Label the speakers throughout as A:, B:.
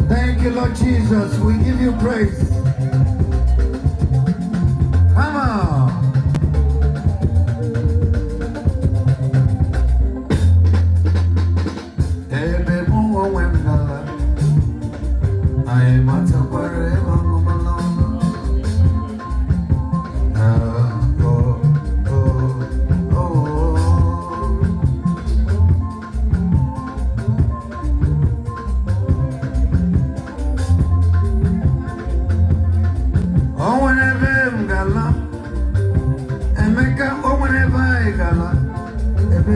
A: Thank you, Lord Jesus. We give you praise. Come on.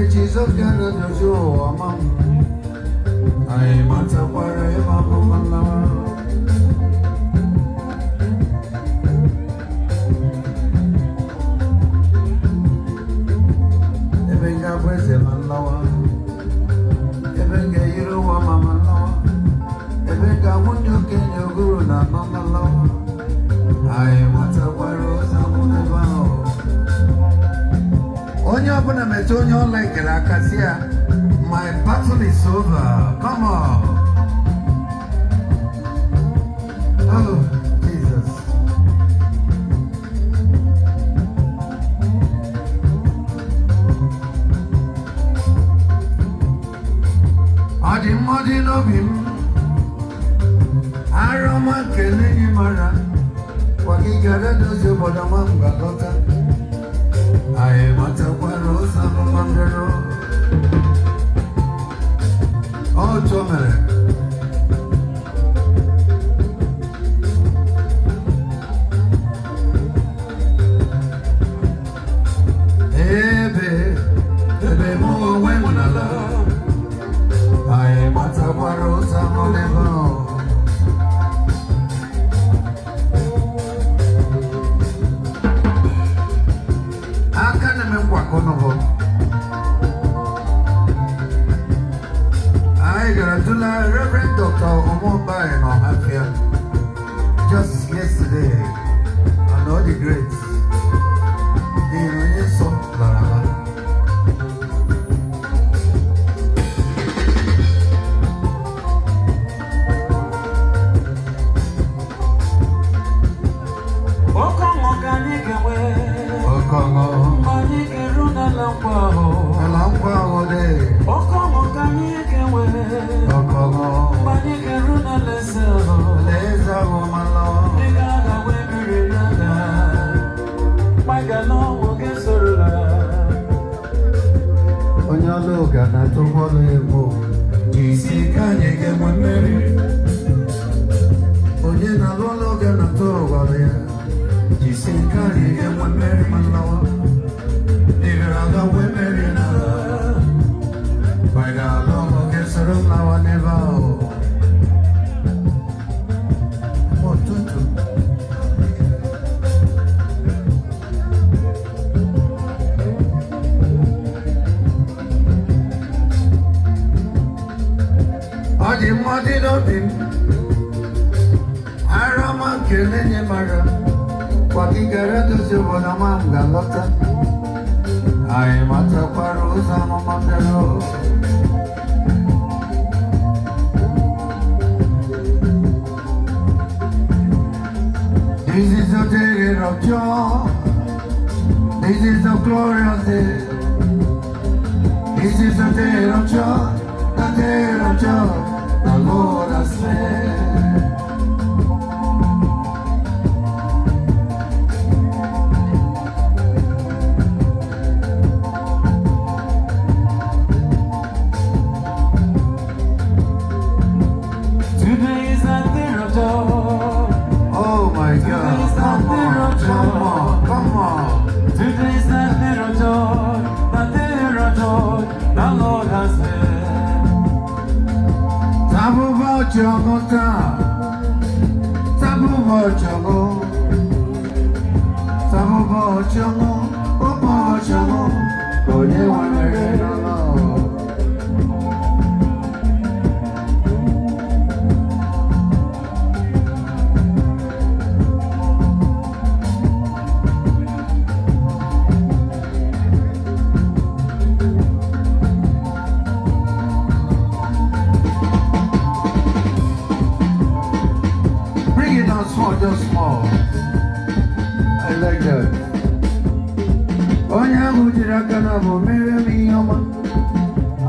A: Jesus got a show among I matter wherever Ebenga Wese Malawa Ebenga Yuru Mama Lawa Ebenga Munyo Kenya Guru na Mama Lawa I matter wherever Onye ọbụla metụ onye ọla ekele aka si ya, my battle is over. Come on. Oh, Jesus. Ọ dị mmadụ n'obi m, arụma kele gị mara, kwa gị gara dozie obodo ma m ga-alọta. I want to quarrel some wonder. Oh, Tommy. Baby, more when I love. I want to quarrel some wonder. I got to learn Reverend Dr. Omomba and Ohafia just yesterday, and all the greats. The Union Song Larava. Onyaloga na tobolo emo jisikanye ke mwemeri onye na lologa na tobolo ya jisikanye ke mwemeri manawa niraga wemeri na baga logo ke soro na waneva motutu Adi madi dobim, arama kelenye mara, kwa kigara dozi wana manga lota, ai mata paruza mamandero. This is the day of joy, this is the glorious day, this is the day of joy, the day of joy. The Lord has made. Today is the day of joy. Oh my God! Come on! Today is the day of joy. The day of joy. The Lord has made. Tabu vochogo ta, tabu vochogo. Just small. I like that. Onya gujira kana bo mere mi yoma.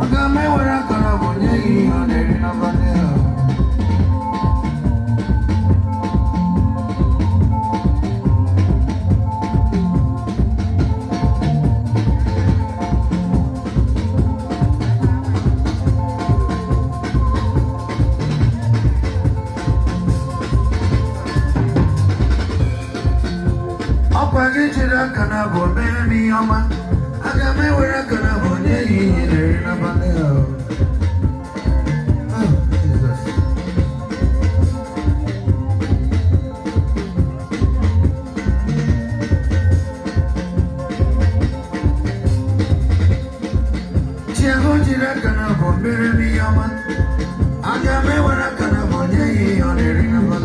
A: Aga me wara kana bo nyi ane na bane. Kana bo mere mi yoma. Aga me wara kana bo nyi ane na bane.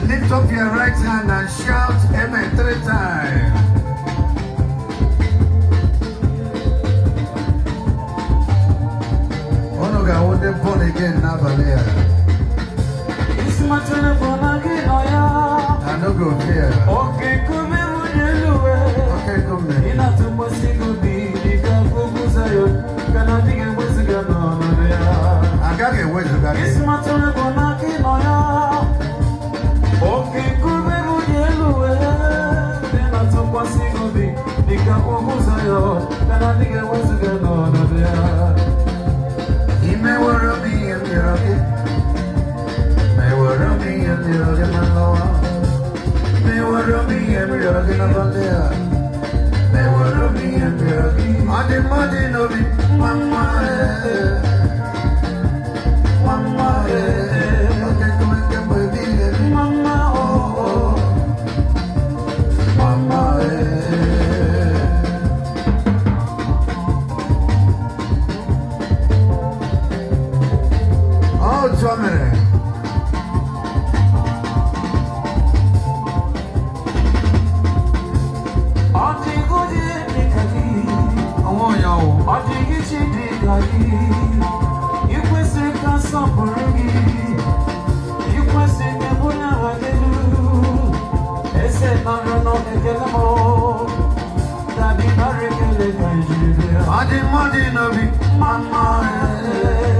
A: Lift up your right hand and shout amen 3 times. Onoga won't born again now, Balea.
B: It's my turn born again, oh yeah.
A: I no go fear.
B: Okay, come here,
A: okay, come here.
B: In a tumbo single be, you can go to Zayo. Can I think it was a gun on there?
A: I got a way to get
B: It's my turn born again, oh yeah. Okay, come here, then I tumbo single be, you can go to Zayo. Can I think it was a gun on there?
A: He may wear me and the rocket. May wear me and the rocket, my lord. May wear me and the rocket, my lord. May wear me and the rocket. I did no be mama. Mama, okay, come and get baby.
B: Mama, oh,
A: Mama,
B: Daddy, Barry, Kelly, Nigeria.
A: Adi Madi Nabi, Mama.